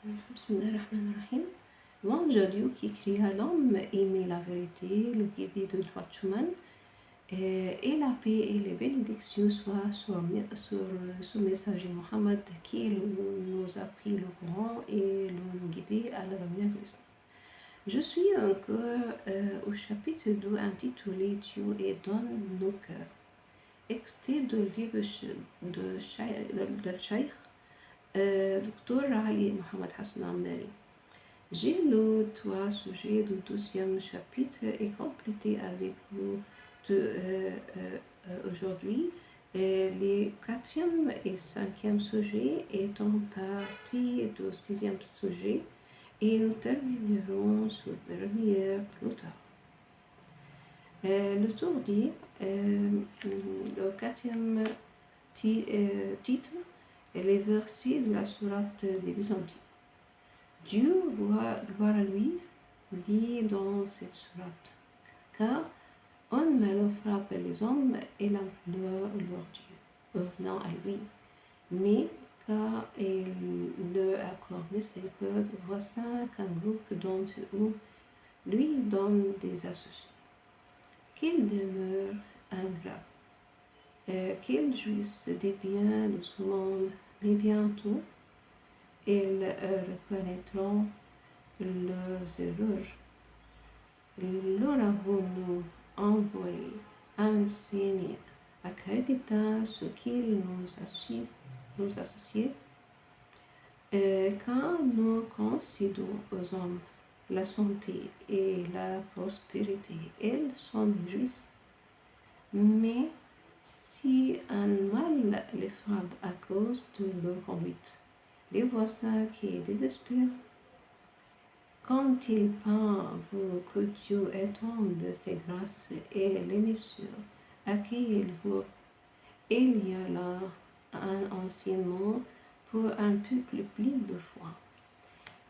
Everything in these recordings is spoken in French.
Bismillahirrahmanirrahim. Wang Zhadiu qui cria l'homme aimait la vérité, le guide de droit chemin, et la paix et les bénédictions soient sur ce messager Mohammed qui nous a pris le Coran et nous guidé à la lumière de l'Islam. Je suis encore au chapitre 2 intitulé Dieu et donne nos cœurs. Extrait de livre de Cheikh Dr Ali Mohamed Hassan Ameri. J'ai lu 3 sujets du 12e chapitre et complété avec vous aujourd'hui. Les 4e et 5e sujets étant partie du 6e sujet et nous terminerons ce dernier plus tard. Le tour dit, le 4e titre, les versets de la sourate des Byzantines. Dieu, gloire à lui, dit dans cette sourate, car on malheur frappe les hommes et l'implore leur Dieu, revenant à lui. Mais car il leur accorde miséricorde, voici qu'un groupe d'entre eux lui donne des associés. Qu'il demeure ingrat, qu'ils jouissent des biens de ce monde, mais bientôt ils reconnaîtront leurs erreurs. Leur avons-nous envoyé un signe accréditant ce qu'ils nous associent, quand nous concédons aux hommes la santé et la prospérité, ils s'en réjouissent. Mais si un mal les frappe à cause de leur conduite, les voisins qui désespèrent, quand ils pensent que Dieu étende ses grâces et les mesures à qui il veut, il y a là un enseignement pour un peuple plein de foi.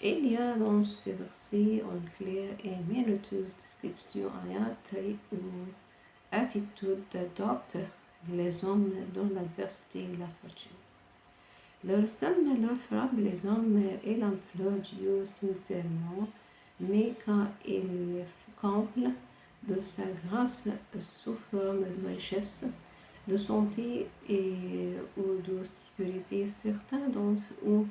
Il y a dans ce verset une claire et minutieuse description ayat ou attitude d'adopte les hommes dans l'adversité et la fortune. Lorsqu'un malheur frappe les hommes, ils implorent Dieu sincèrement, mais quand il comble de sa grâce sous forme de richesse, de santé ou de sécurité, certains d'entre eux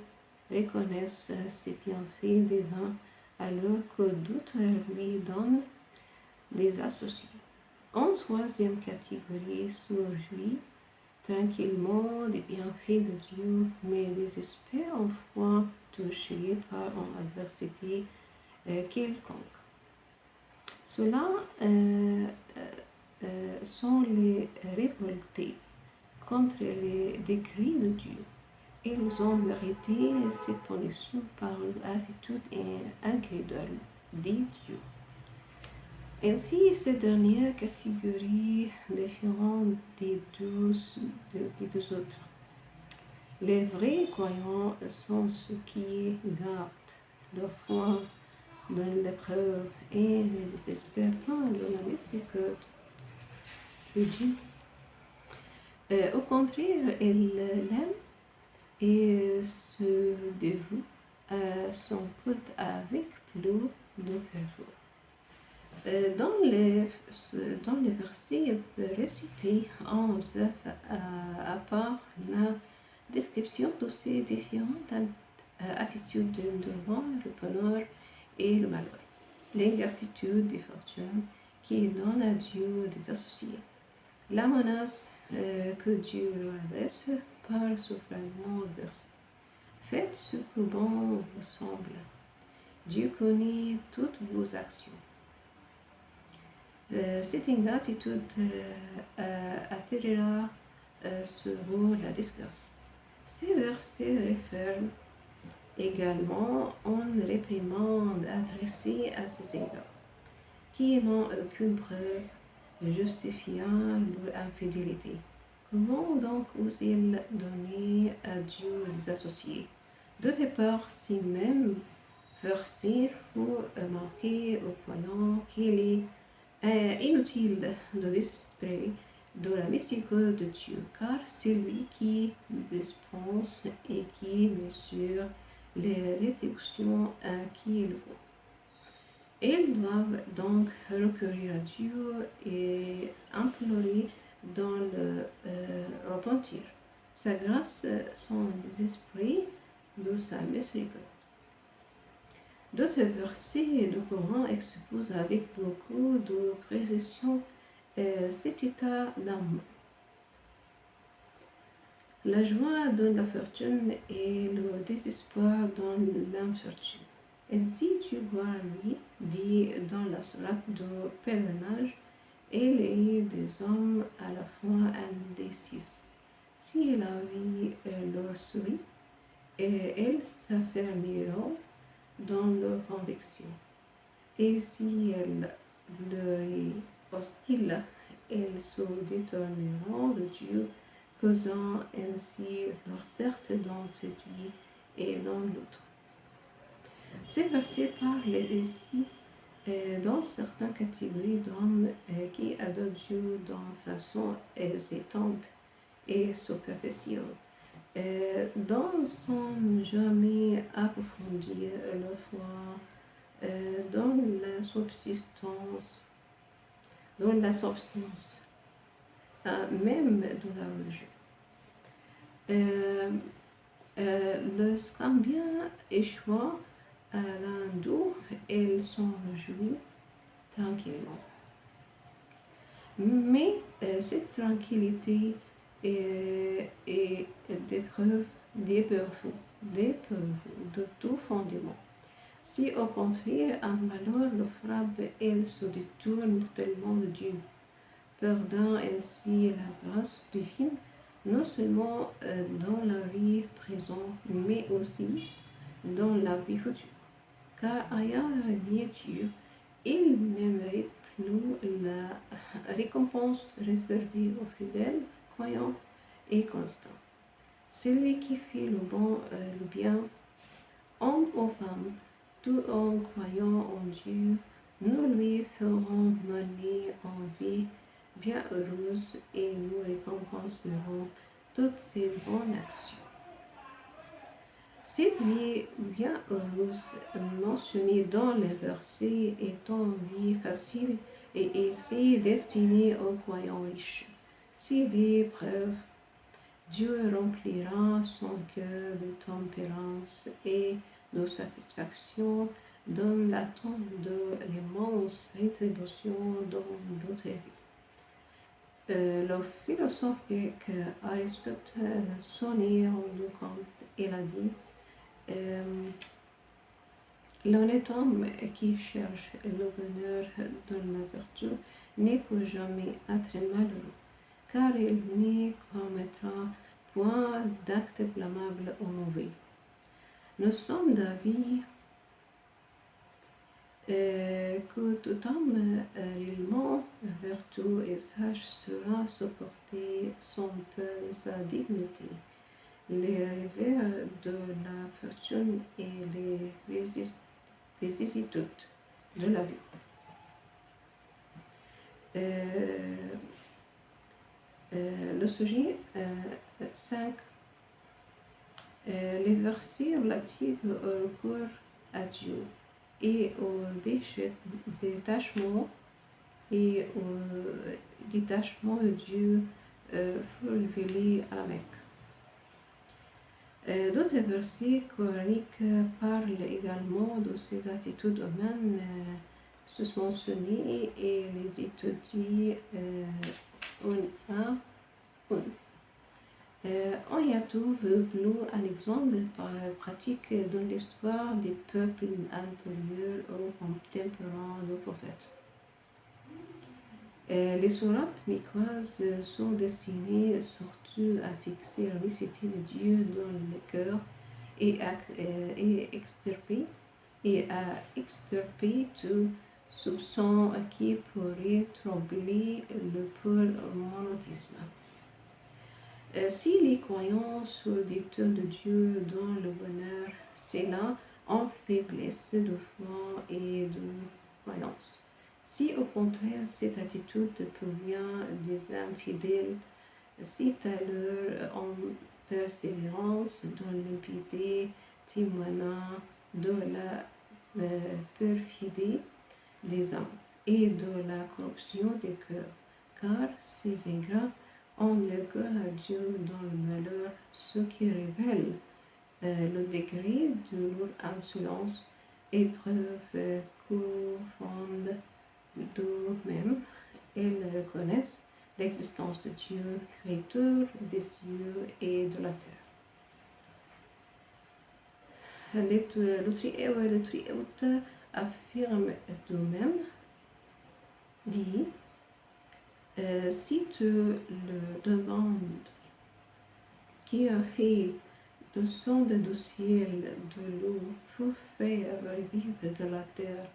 reconnaissent ses bienfaits divins alors que d'autres lui donnent des associés. En 3e catégorie surgit tranquillement des bienfaits de Dieu, mais désespère en foi touchés par une adversité quelconque. Ceux-là sont les révoltés contre les décrets de Dieu. Ils ont mérité cette punition par l'attitude incrédule, dit Dieu. Ainsi, cette dernière catégorie différente des deux autres. Les vrais croyants sont ceux qui gardent leur foi dans l'épreuve et ne désespèrent pas de la miséricorde de Dieu. Au contraire, ils l'aiment et se dévouent à son culte avec plus de ferveur. Dans les versets récités en œuvre, à part la description de ces différentes attitudes devant le bonheur et le malheur, l'ingratitude des fortunes qui donnent à Dieu des associés, la menace que Dieu leur adresse par souverainement versé. Faites ce que bon vous semble. Dieu connaît toutes vos actions. Cette ingratitude attirera sur vous la disgrâce. Ces versets réfèrent également une réprimande adressée à ces égards, qui n'ont aucune preuve justifiant leur infidélité. Comment donc osent-ils donner à Dieu des associés? D'autre part, ces mêmes versets font marquer aux croyants qu'il est inutile de désespérer de la miséricorde de Dieu, car c'est lui qui dispense et qui mesure les rétributions qu'il faut. Ils doivent donc recourir à Dieu et implorer dans le repentir. Sa grâce, son esprit de sa miséricorde. D'autres versets du Coran exposent avec beaucoup de précision cet état d'âme. La joie donne la fortune et le désespoir donne l'infortune. Ainsi, tu vois lui, dit dans la sourate de pèlerinage, il est des hommes à la fois indécis. Si la vie leur sourit, et ils s'affermiront dans leur conviction. Et si elle leur est hostile, ils se détourneront de Dieu, causant ainsi leur perte dans cette vie et dans l'autre. Ces versets parlent ici dans certaines catégories d'hommes qui adorent Dieu d'une façon hésitante et superficielle, dont sans jamais approfondir leur foi dans la substance, même de la religion. Le Scambien échoua à l'hindou, ils s'en réjouit tranquillement. Mais cette tranquillité est d'épreuve de tout fondement. Si au contraire un malheur le frappe, il se détourne tellement de Dieu, perdant ainsi la grâce divine, non seulement dans la vie présente, mais aussi dans la vie future. Car ayant renié Dieu, il n'aimerait plus la récompense réservée aux fidèles, croyants et constants. Celui qui fait le bien, homme ou femme, tout en croyant en Dieu, nous lui ferons mener en vie bien heureuse et nous récompenserons toutes ses bonnes actions. Cette vie bien heureuse mentionnée dans les versets est une vie facile et ici destinée aux croyants riches. Si l'épreuve, Dieu remplira son cœur de tempérance et de satisfaction dans l'attente de l'immense rétribution dans d'autres vies. Le philosophe grec Aristote s'en est rendu compte. Il a dit l'honnête homme qui cherche le bonheur dans la vertu n'est pour jamais être malheureux, car il ne commettra point d'actes blâmables ou mauvais. Nous sommes d'avis que tout homme réellement vertueux et sage sera supporter son peu et sa dignité, les revers de la fortune et les vicissitudes de la vie. Le sujet 5. Les versets relatifs au recours à Dieu et au détachement de Dieu furent révélés à la Mecque. D'autres versets coraniques parlent également de ces attitudes humaines susmentionnées et les étudient un à un. On y trouve plus un exemple pratique dans l'histoire des peuples antérieurs aux contemporains du prophète. Les sourates microises sont destinées surtout à fixer l'unicité de Dieu dans le cœur et à extirper tout soupçon qui pourrait troubler le pur monothéisme. Si les croyants se détournent de Dieu dans le bonheur, c'est là en faiblesse de foi et de croyance. Si au contraire cette attitude provient des âmes fidèles, c'est alors en persévérance dans l'impiété, témoignant de la perfidie des hommes et de la corruption des cœurs, car ces ingrats ont égard à Dieu dans le malheur, ce qui révèle le degré de leur insolence et preuve qu'au fond d'eux-mêmes, ils reconnaissent l'existence de Dieu, créateur des cieux et de la terre. Le Trioute affirme d'eux-mêmes, dit, si tu le demandes, qui a fait descendre du ciel de l'eau pour faire revivre de la terre,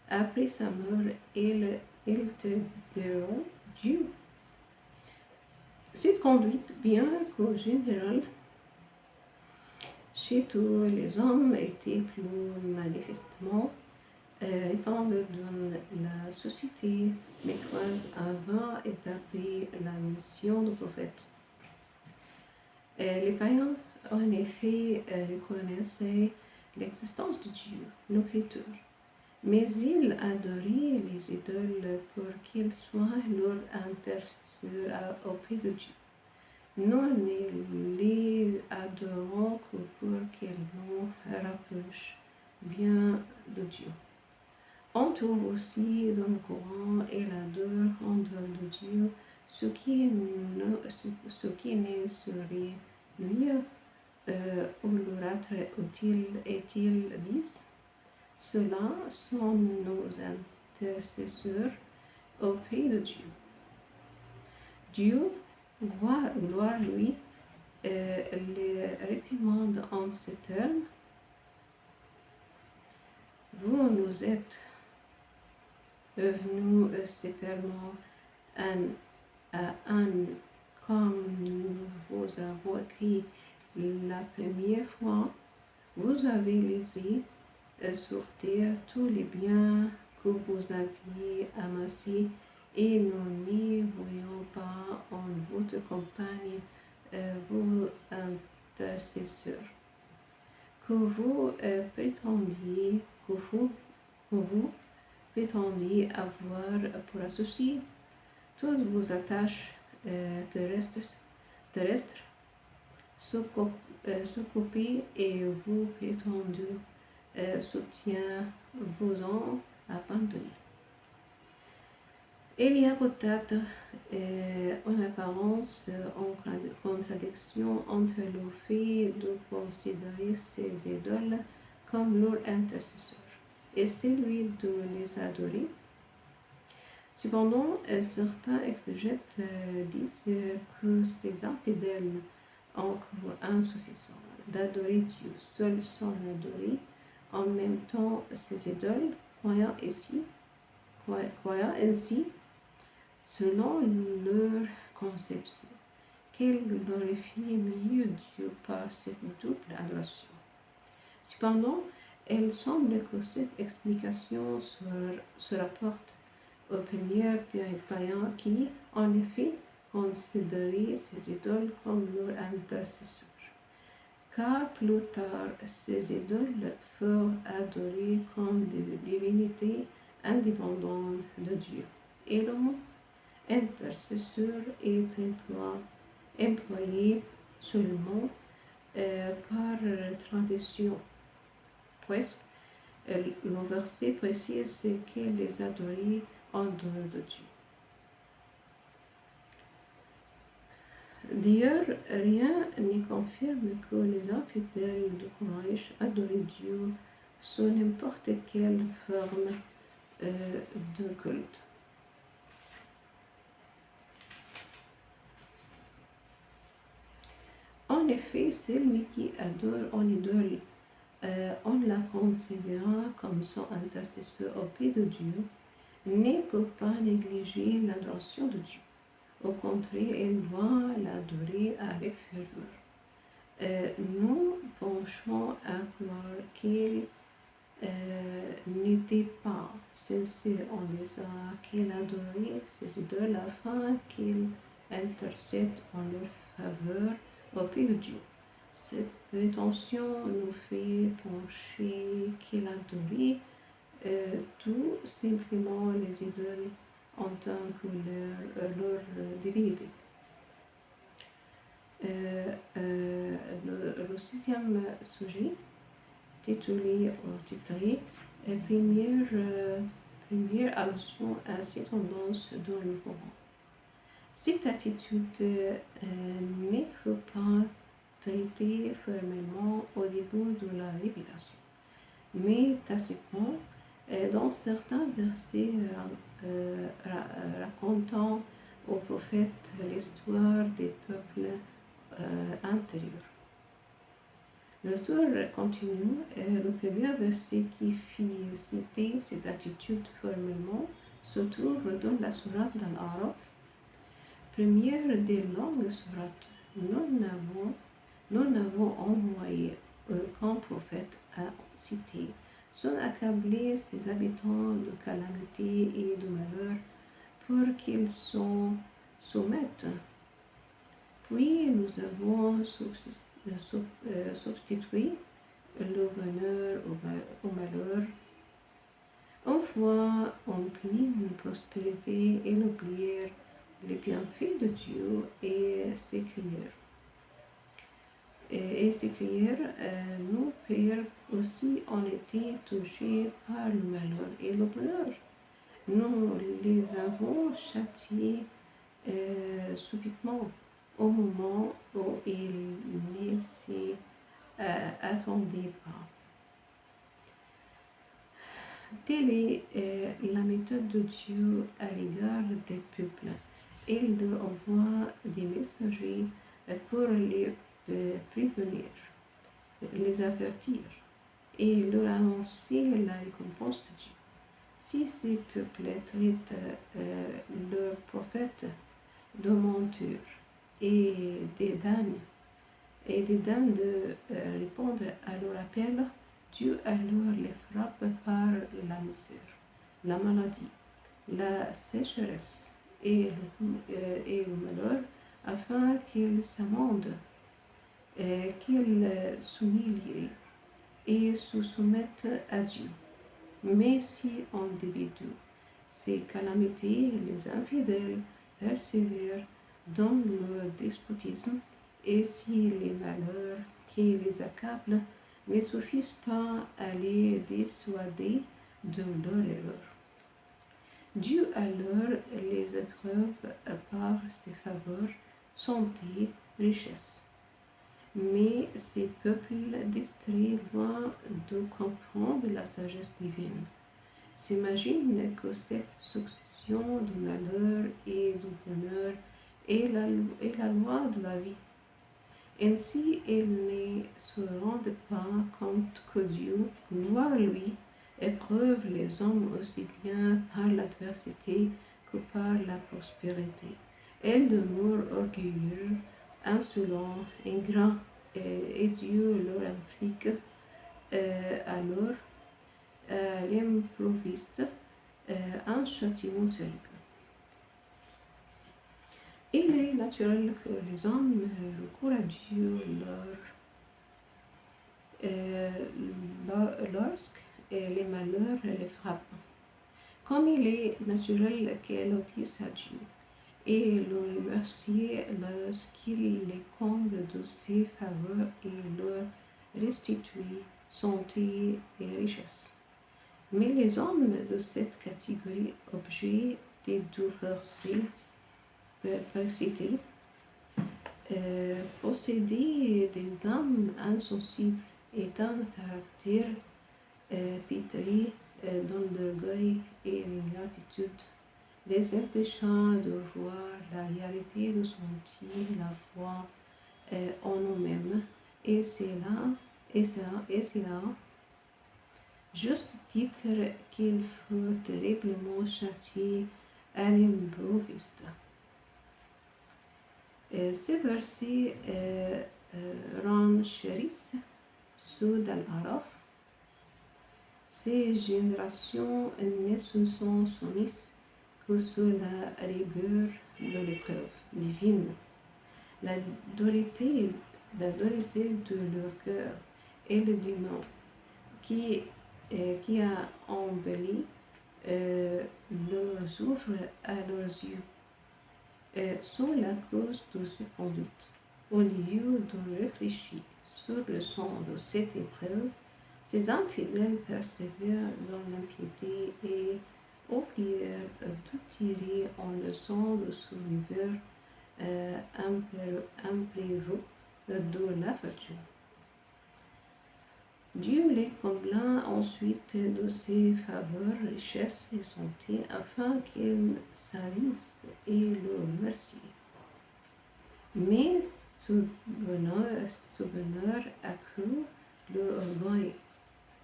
après sa mort, il te dira Dieu. Cette conduite, bien qu'au général, chez tous les hommes, était plus manifestement répandue dans la société mécoise avant établi la mission du prophète. Les païens, en effet, reconnaissaient l'existence de Dieu, le Créateur, mais ils adoraient les idoles pour qu'ils soient leur intercesseurs auprès de Dieu. Nous ne les adorons que pour qu'ils nous rapprochent bien de Dieu. On trouve aussi dans le Coran et l'adore en dehors de Dieu, ce qui ne serait mieux ou leur est-il disent. Ceux-là sont nos intercesseurs auprès de Dieu. Dieu, gloire lui, les réprimande en ces termes. Vous nous êtes venus séparément à un comme nous vous avons écrit la première fois. Vous avez laissé sur terre tous les biens que vous aviez amassés et nous n'y voyons pas en votre compagnie vos intercesseurs. Que vous prétendiez avoir pour associé toutes vos attaches terrestres s'occuper et vous prétendu soutien vous en abandonné. Il y a peut-être en apparence une contradiction entre le fait de considérer ces idoles comme leurs intercesseurs et celui de les adorer. Cependant, certains exégètes disent que ces infidèles ont insuffisant d'adorer Dieu seul sans l'adorer, en même temps ces idoles, croyant ainsi, selon leur conception, qu'ils glorifient mieux Dieu par cette double adoration. Cependant, il semble que cette explication se rapporte aux premiers païens qui, en effet, considéraient ces idoles comme leurs intercesseurs. Car plus tard, ces idoles furent adorées comme des divinités indépendantes de Dieu. Et le mot intercesseur est employé seulement par tradition. Presque, le verset précise qu'ils les adoraient en dehors de Dieu. D'ailleurs, rien ne confirme que les infidèles de Quraysh adoraient Dieu sous n'importe quelle forme de culte. En effet, celui qui adore une idole en la considérant comme son intercesseur auprès de Dieu ne peut pas négliger l'adoration de Dieu. Au contraire, il doit l'adorer avec ferveur. Nous penchons à croire qu'il n'était pas sincère en disant qu'il adorait ses idoles afin qu'il intercède en leur faveur auprès de Dieu. Cette prétention nous fait pencher qu'il adorait tout simplement les idoles en tant que leur divinité. Le sixième sujet, titré première allusion à ces tendances dans le Coran. Cette attitude ne fut pas traitée formellement au début de la révélation, mais tacitement dans certains versets racontant au prophète l'histoire des peuples antérieurs. L'auteur continue, le premier verset qui fit citer cette attitude formellement se trouve dans la sourate d'Al-Araf, première des longues sourates. Nous n'avons envoyé aucun prophète à citer, sans accabler ses habitants de calamité et de malheur pour qu'ils s'en soumettent. Puis nous avons substitué le bonheur au malheur, une foi en pleine prospérité et l'oublier les bienfaits de Dieu et s'écrire. Nos pères aussi ont été touchés par le malheur et le bonheur. Nous les avons châtiés subitement au moment où ils ne s'y attendaient pas. Telle est la méthode de Dieu à l'égard des peuples. Il leur envoie des messagers pour les prévenir, les avertir et leur annoncer la récompense de Dieu. Si ces peuples traitent leurs prophètes de menteurs et des damnes de répondre à leur appel, Dieu alors les frappe par la misère, la maladie, la sécheresse et le malheur, afin qu'ils s'amendent, qu'ils s'humilient et se soumettent à Dieu. Mais si en dépit de ces calamités, les infidèles persévèrent dans leur despotisme, et si les malheurs qui les accablent ne suffisent pas à les dissuader de leur erreur, Dieu alors les éprouve par ses faveurs, santé, richesse. Mais ces peuples distraits, loin de comprendre la sagesse divine, s'imaginent que cette succession de malheurs et de bonheur est la loi de la vie. Ainsi, ils ne se rendent pas compte que Dieu, gloire lui, éprouve les hommes aussi bien par l'adversité que par la prospérité. Ils demeurent orgueilleux, insolents, ingrats, et Dieu leur inflige alors à l'improviste un châtiment terrible. Il est naturel que les hommes recourent à Dieu lorsque les malheurs les frappent, comme il est naturel qu'ils obéissent à Dieu et le remercient lorsqu'il les comble de ses faveurs et leur restitue santé et richesse. Mais les hommes de cette catégorie, objets des deux versets précités, posséder des âmes insensibles et d'un caractère pétri dans l'orgueil et l'ingratitude, les empêchant de voir la réalité, de sentir la foi en nous-mêmes. Et c'est là, juste titre qu'il faut terriblement châtier à l'improviste. Ces versets renchérissent ceux d'Al-Araf. Ces générations ne se sont soumises que sous la rigueur de l'épreuve divine. La dureté l'autorité de leur cœur et le démon qui a embelli leurs œuvres à leurs yeux sont la cause de cette conduite. Au lieu de réfléchir sur le sens de cette épreuve, ces infidèles persévèrent dans l'impiété et oublièrent de tirer en leçon de ce rivers imprévu de la fortune. Dieu les combla ensuite de ses faveurs, richesses et santé, afin qu'ils salissent et le remercient. Mais ce bonheur accrut leur orgueil,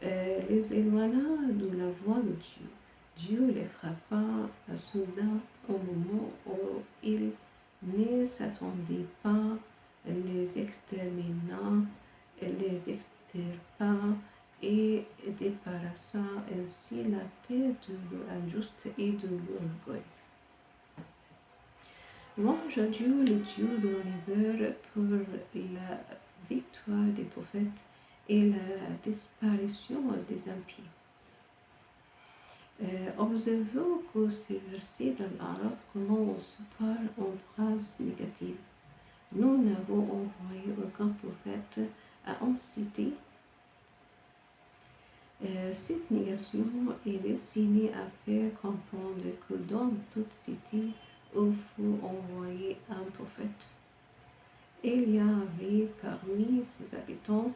les éloigna de la voie de Dieu. Dieu les frappa soudain au moment où ils ne s'attendaient pas, les extermina, les extirpa et débarrassa ainsi la terre de l'injuste et de l'orgueil. Louange à Dieu, le Dieu de l'univers, pour la victoire des prophètes et la disparition des impies. Observons que ces versets dans l'Araf commencent par une phrase négative. Nous n'avons envoyé aucun prophète à en citer. Cette négation est destinée à faire comprendre que dans toute cité, il faut envoyer un prophète. Il y avait parmi ses habitants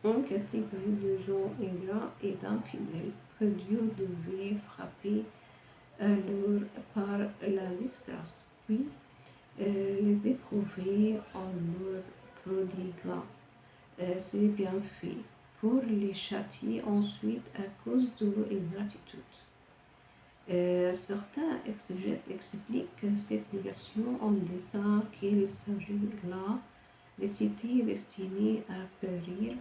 une catégorie de gens ingrats et d'infidèles que Dieu devait frapper alors par la disgrâce, puis les éprouver en leur prodiguant ses bienfaits pour les châtier ensuite à cause de leur ingratitude. Certains exégètes expliquent cette négation en disant qu'il s'agit là de cités destinées à périr,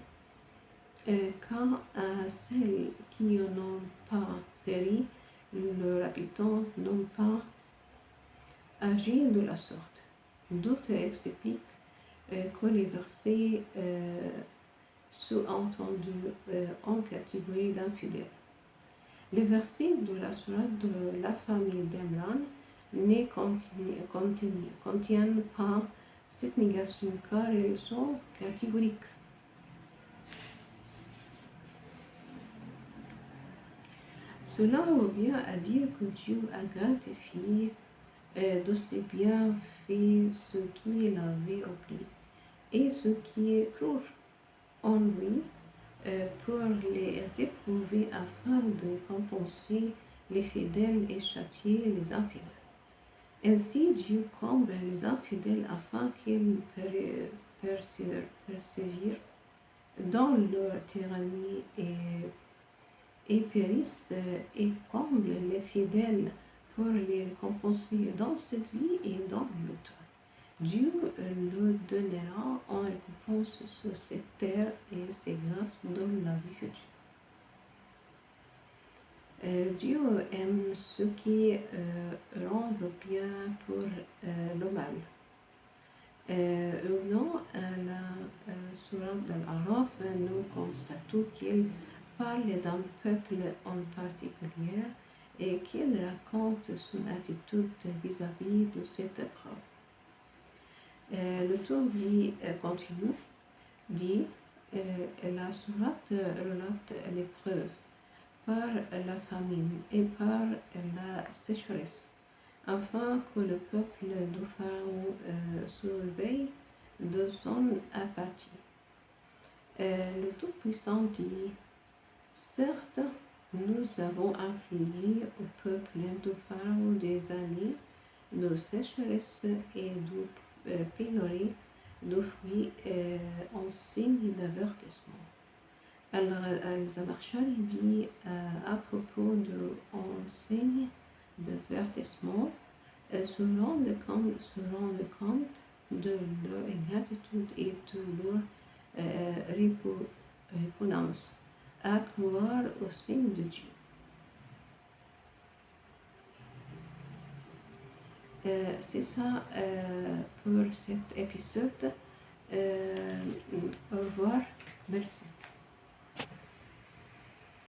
quand à celles qui n'ont pas péri, leurs habitants n'ont pas agi de la sorte. D'autres expliquent que les versets sous-entendus en catégorie d'infidèles. Les versets de la sourate de la famille d'Imran ne contiennent pas cette négation car ils sont catégoriques. Cela revient à dire que Dieu a gratifié de ses bienfaits ceux qui l'avaient oublié et ceux qui crurent en lui pour les éprouver afin de compenser les fidèles et châtier les infidèles. Ainsi, Dieu comble les infidèles afin qu'ils persévèrent dans leur tyrannie et périssent, et comble les fidèles pour les récompenser dans cette vie et dans l'autre. Dieu le donnera en récompense sur cette terre et ses grâces dans la vie future. Dieu aime ceux qui rendent le bien pour le mal. Revenons à la sourate de l'Araf, nous constatons qu'il parle d'un peuple en particulier et qu'il raconte son attitude vis-à-vis de cette épreuve. Le tourvis continue, dit la sourate relate l'épreuve par la famine et par la sécheresse, afin que le peuple de Pharaon se réveille de son apathie. Le Tout-Puissant dit, certes, nous avons infligé au peuple de Pharaon des années de sécheresse et de pénurie de fruits en signe d'avertissement. Al-Zamakhshari dit à propos de en signe d'avertissement, se rendre compte de leur ingratitude et de leur répugnance à croire au signe de Dieu. C'est ça pour cet épisode. Au revoir, merci.